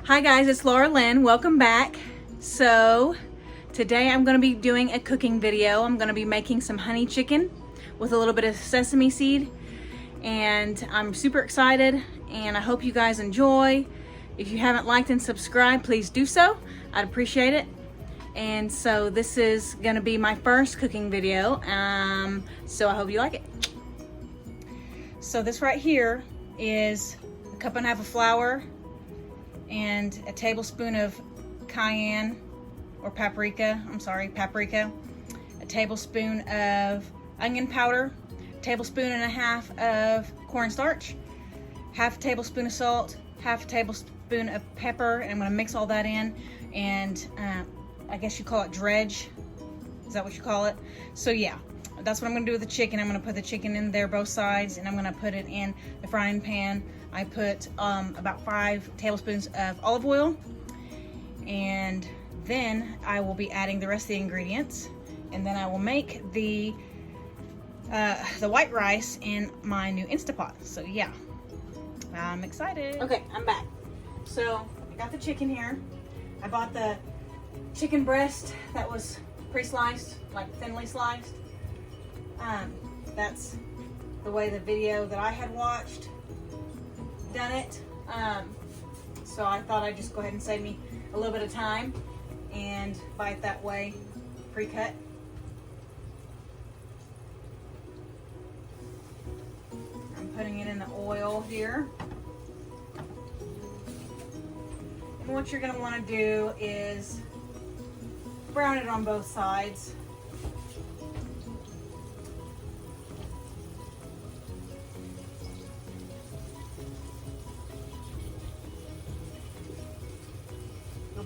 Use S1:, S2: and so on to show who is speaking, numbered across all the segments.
S1: Hi guys, it's Laura Lynn. Welcome back. So today I'm going to be doing a cooking video. I'm going to be making some honey chicken with a little bit of sesame seed, and I'm super excited and I hope you guys enjoy. If you haven't liked and subscribed, please do so. I'd appreciate it. And so this is going to be my first cooking video, so I hope you like it. So this right here is a cup and a half of flour and a tablespoon of cayenne or paprika, a tablespoon of onion powder, a tablespoon and a half of cornstarch, half a tablespoon of salt, half a tablespoon of pepper, and I'm gonna mix all that in, and I guess you call it dredge. Is that what you call it? So yeah, that's what I'm gonna do with the chicken. I'm gonna put the chicken in there both sides, and I'm gonna put it in the frying pan. I put about 5 tablespoons of olive oil, and then I will be adding the rest of the ingredients, and then I will make the white rice in my new Instapot. So yeah, I'm excited. Okay, I'm back. So I got the chicken here. I bought the chicken breast that was pre-sliced, like thinly sliced. That's the way the video that I had watched done it. So I thought I'd just go ahead and save me a little bit of time and buy it that way, pre-cut. I'm putting it in the oil here. And what you're going to want to do is brown it on both sides.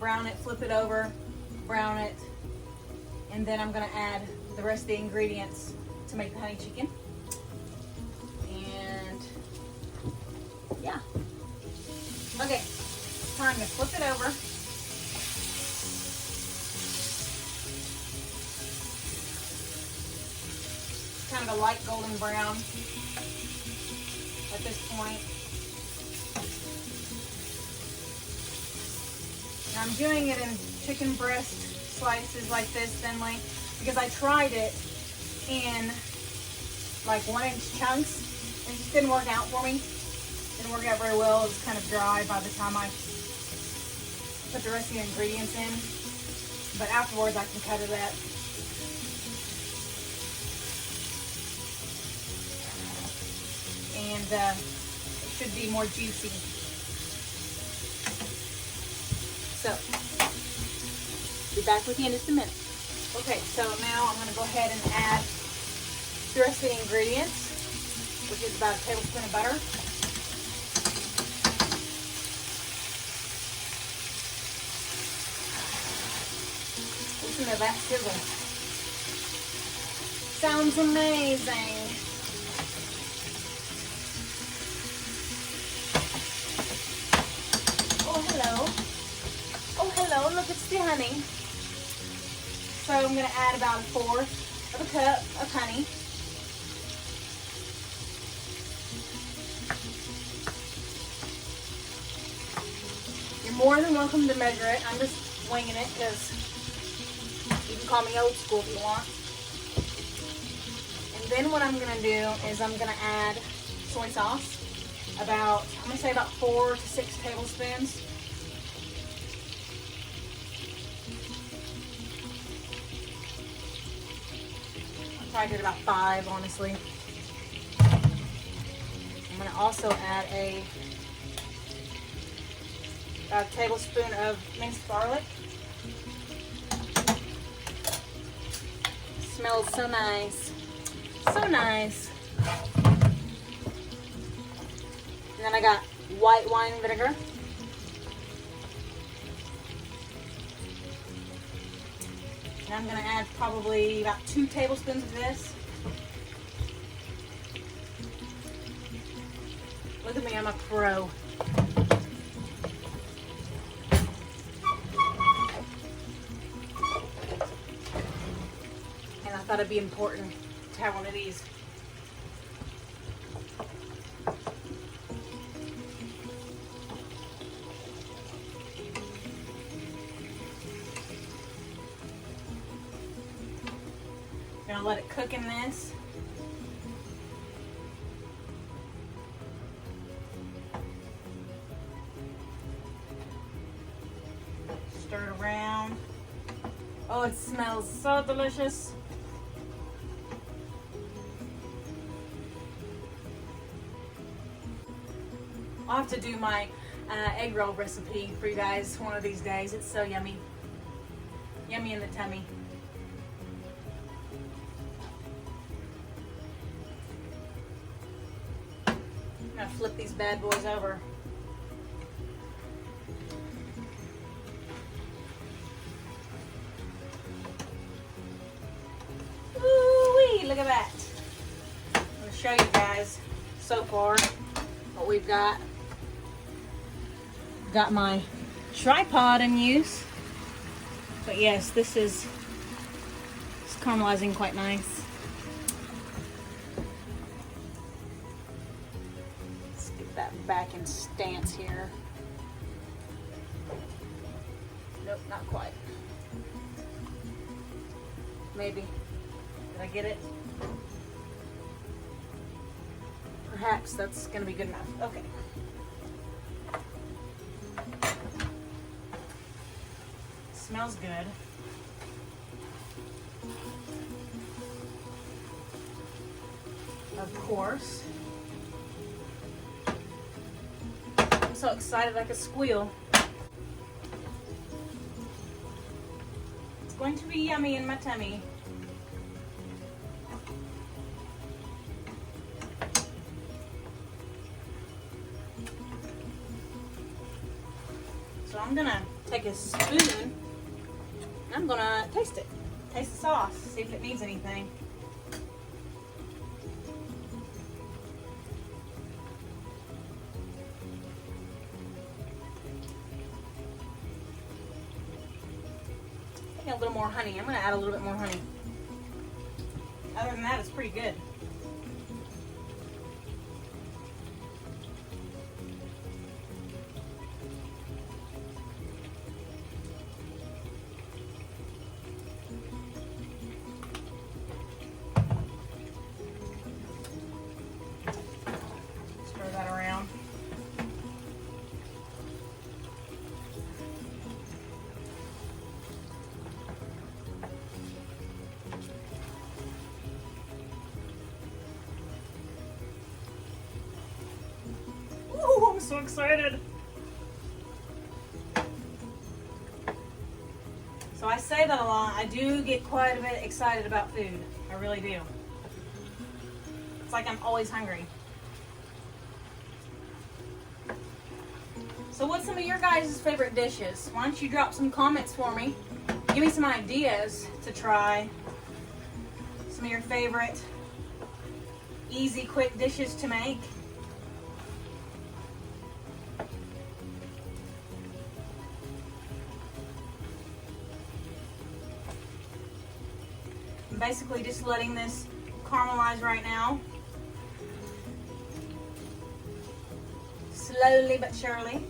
S1: Brown it, flip it over, brown it, and then I'm going to add the rest of the ingredients to make the honey chicken. And yeah. Okay, time to flip it over. Kind of a light golden brown at this point. I'm doing it in chicken breast slices like this thinly because I tried it in like 1-inch chunks and it just didn't work out for me. Didn't work out very well. It was kind of dry by the time I put the rest of the ingredients in. But afterwards I can cut it up. And it should be more juicy. So, be back with you in just a minute. Okay, so now I'm going to go ahead and add the rest of the ingredients, which is about a tablespoon of butter. Listen to that sizzle. Sounds amazing. Oh, hello. Oh, hello, look, it's the honey. So I'm going to add about 1/4 of a cup of honey. You're more than welcome to measure it. I'm just winging it because you can call me old school if you want. And then what I'm going to do is I'm going to add soy sauce. I'm going to say about 4 to 6 tablespoons. I did about 5, honestly. I'm going to also add about a tablespoon of minced garlic. Smells so nice. So nice. And then I got white wine vinegar. And I'm going to add probably about 2 tablespoons of this. Look at me, I'm a pro. And I thought it'd be important to have one of these. Gonna let it cook in this. Stir it around. Oh, it smells so delicious. I'll have to do my egg roll recipe for you guys one of these days. It's so yummy. Yummy in the tummy. I'm gonna flip these bad boys over. Ooh-wee, look at that. I'm gonna show you guys so far what we've got. Got my tripod in use. But yes, this is caramelizing quite nice. Let's get that back in stance here. Nope, not quite. Maybe. Did I get it? Perhaps that's gonna be good enough. Okay. Smells good. Of course. I'm so excited I could squeal. It's going to be yummy in my tummy. So I'm gonna take a spoon. I'm gonna taste it. Taste the sauce, see if it needs anything. I think a little more honey. I'm gonna add a little bit more honey. Other than that, it's pretty good. That around. Ooh, I'm so excited. So I say that a lot. I do get quite a bit excited about food. I really do. It's like I'm always hungry. So what's some of your guys' favorite dishes? Why don't you drop some comments for me? Give me some ideas to try. Some of your favorite easy, quick dishes to make. I'm basically just letting this caramelize right now. Slowly but surely.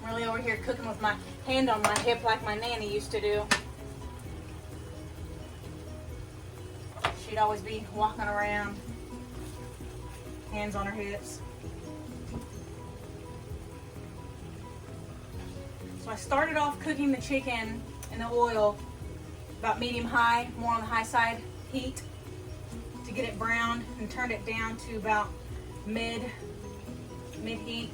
S1: I'm really over here cooking with my hand on my hip like my nanny used to do. She'd always be walking around, hands on her hips. So I started off cooking the chicken in the oil about medium high, more on the high side heat to get it browned, and turned it down to about mid heat.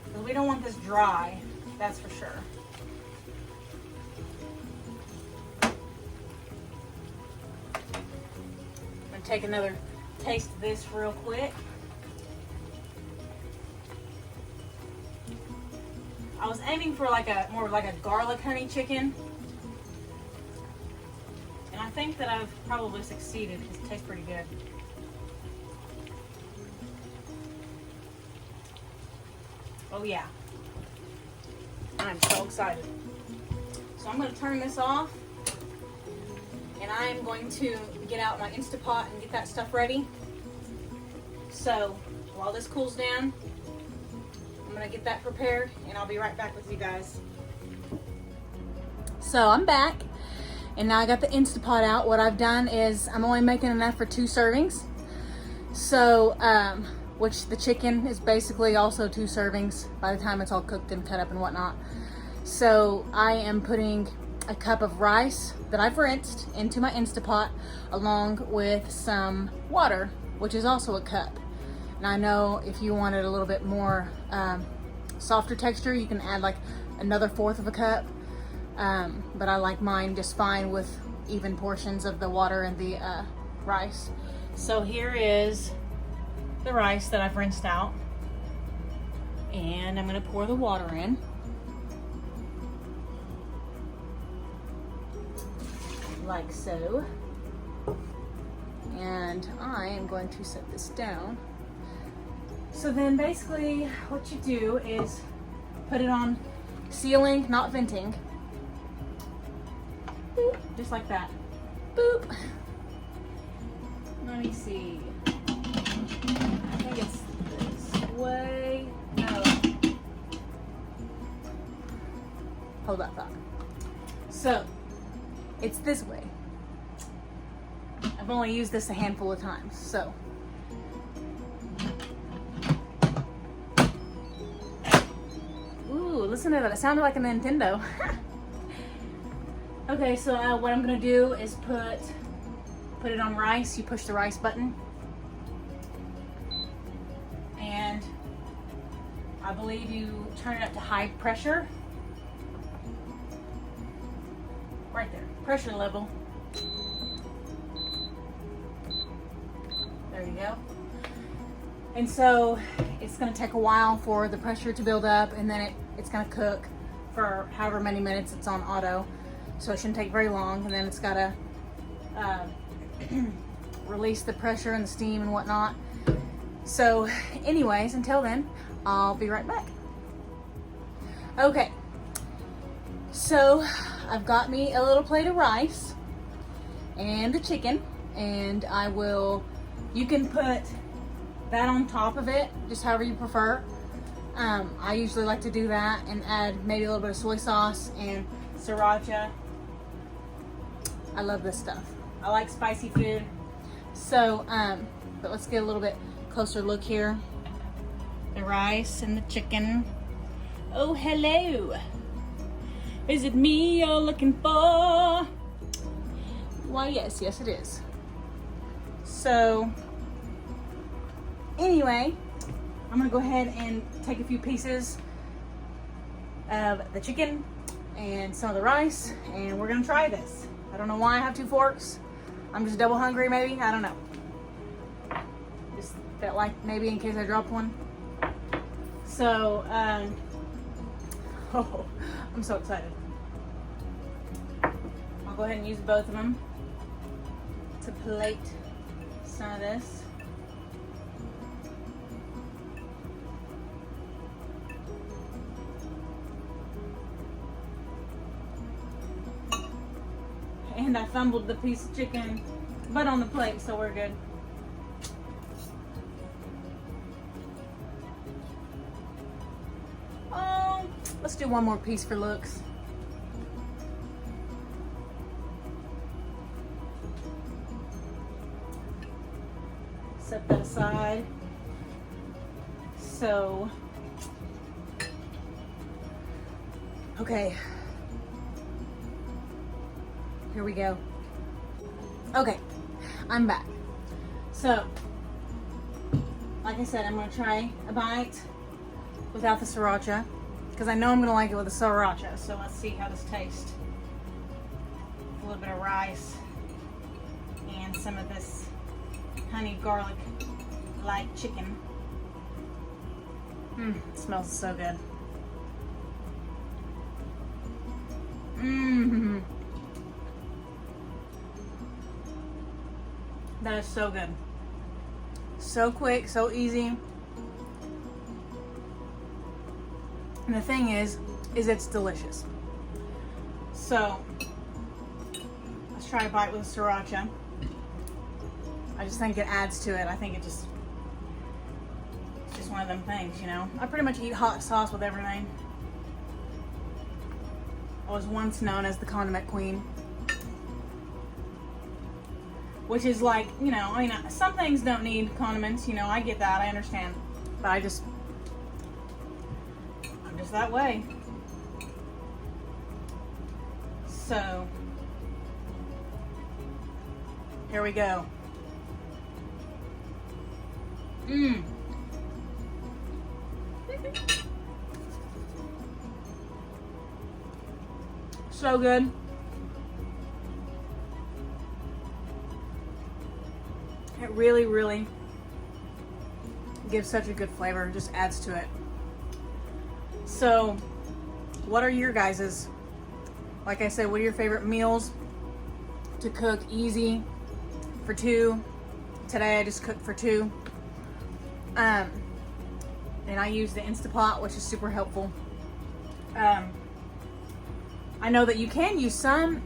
S1: Because we don't want this dry, that's for sure. I'm gonna take another taste of this real quick. I was aiming for more like a garlic honey chicken. And I think that I've probably succeeded because it tastes pretty good. Oh yeah. I'm so excited. So I'm going to turn this off. And I'm going to get out my Instapot and get that stuff ready. So while this cools down, I'm I'm gonna get that prepared and I'll be right back with you guys. So I'm back and now I got the Instapot out. What I've done is I'm only making enough for 2 servings. So, which the chicken is basically also 2 servings by the time it's all cooked and cut up and whatnot. So I am putting a cup of rice that I've rinsed into my Instapot along with some water, which is also a cup. And I know if you wanted a little bit more softer texture, you can add like another 1/4 of a cup. But I like mine just fine with even portions of the water and the rice. So here is the rice that I've rinsed out. And I'm gonna pour the water in. Like so. And I am going to set this down. So then basically what you do is put it on sealing, not venting. Boop, just like that. Boop. Let me see. I think it's this way. No. Hold that thought. So, it's this way. I've only used this a handful of times, so. Ooh, listen to that. It sounded like a Nintendo. Okay, so what I'm gonna do is put it on rice. You push the rice button. And I believe you turn it up to high pressure. Right there, pressure level. There you go. And so it's gonna take a while for the pressure to build up, and then it's gonna cook for however many minutes it's on auto. So it shouldn't take very long, and then it's gotta release the pressure and the steam and whatnot. So anyways, until then, I'll be right back. Okay, so I've got me a little plate of rice and the chicken, and you can put that on top of it, just however you prefer. I usually like to do that and add maybe a little bit of soy sauce and sriracha. I love this stuff. I like spicy food. So, but let's get a little bit closer look here. The rice and the chicken. Oh, hello. Is it me you're looking for? Why, yes, it is. So, anyway, I'm gonna go ahead and take a few pieces of the chicken and some of the rice, and we're gonna try this. I don't know why I have 2 forks. I'm just double hungry, maybe. I don't know. Just felt like maybe in case I dropped one. So, oh, I'm so excited. I'll go ahead and use both of them to plate some of this. And I fumbled the piece of chicken butt on the plate, so we're good. Oh, let's do one more piece for looks. Set that aside. So, okay. Here we go. Okay, I'm back. So, like I said, I'm gonna try a bite without the sriracha, because I know I'm gonna like it with the sriracha. So let's see how this tastes. A little bit of rice and some of this honey garlic light chicken. It smells so good. That is so good. So quick, so easy. And the thing is it's delicious. So, let's try a bite with sriracha. I just think it adds to it. I think it's just one of them things, you know. I pretty much eat hot sauce with everything. I was once known as the condiment queen. Which is like, you know, I mean, some things don't need condiments, you know, I get that, I understand. But I'm just that way. So, here we go. Mmm. So good. It really, really gives such a good flavor. It just adds to it. So, what are your guys's? Like I said, what are your favorite meals to cook easy for two? Today I just cooked for two. And I use the Instapot, which is super helpful. I know that you can use some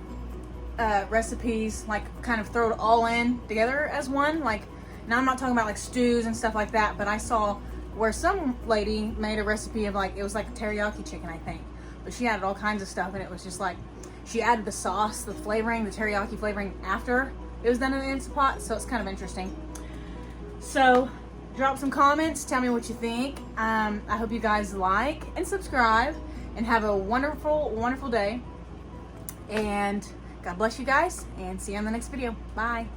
S1: recipes, like kind of throw it all in together as one. Like, now I'm not talking about like stews and stuff like that, but I saw where some lady made a recipe of like, it was like teriyaki chicken, I think. But she added all kinds of stuff, and it was just like, she added the sauce, the flavoring, the teriyaki flavoring after it was done in the Instapot, so it's kind of interesting. So, drop some comments, tell me what you think. I hope you guys like and subscribe, and have a wonderful, wonderful day. And God bless you guys, and see you on the next video. Bye.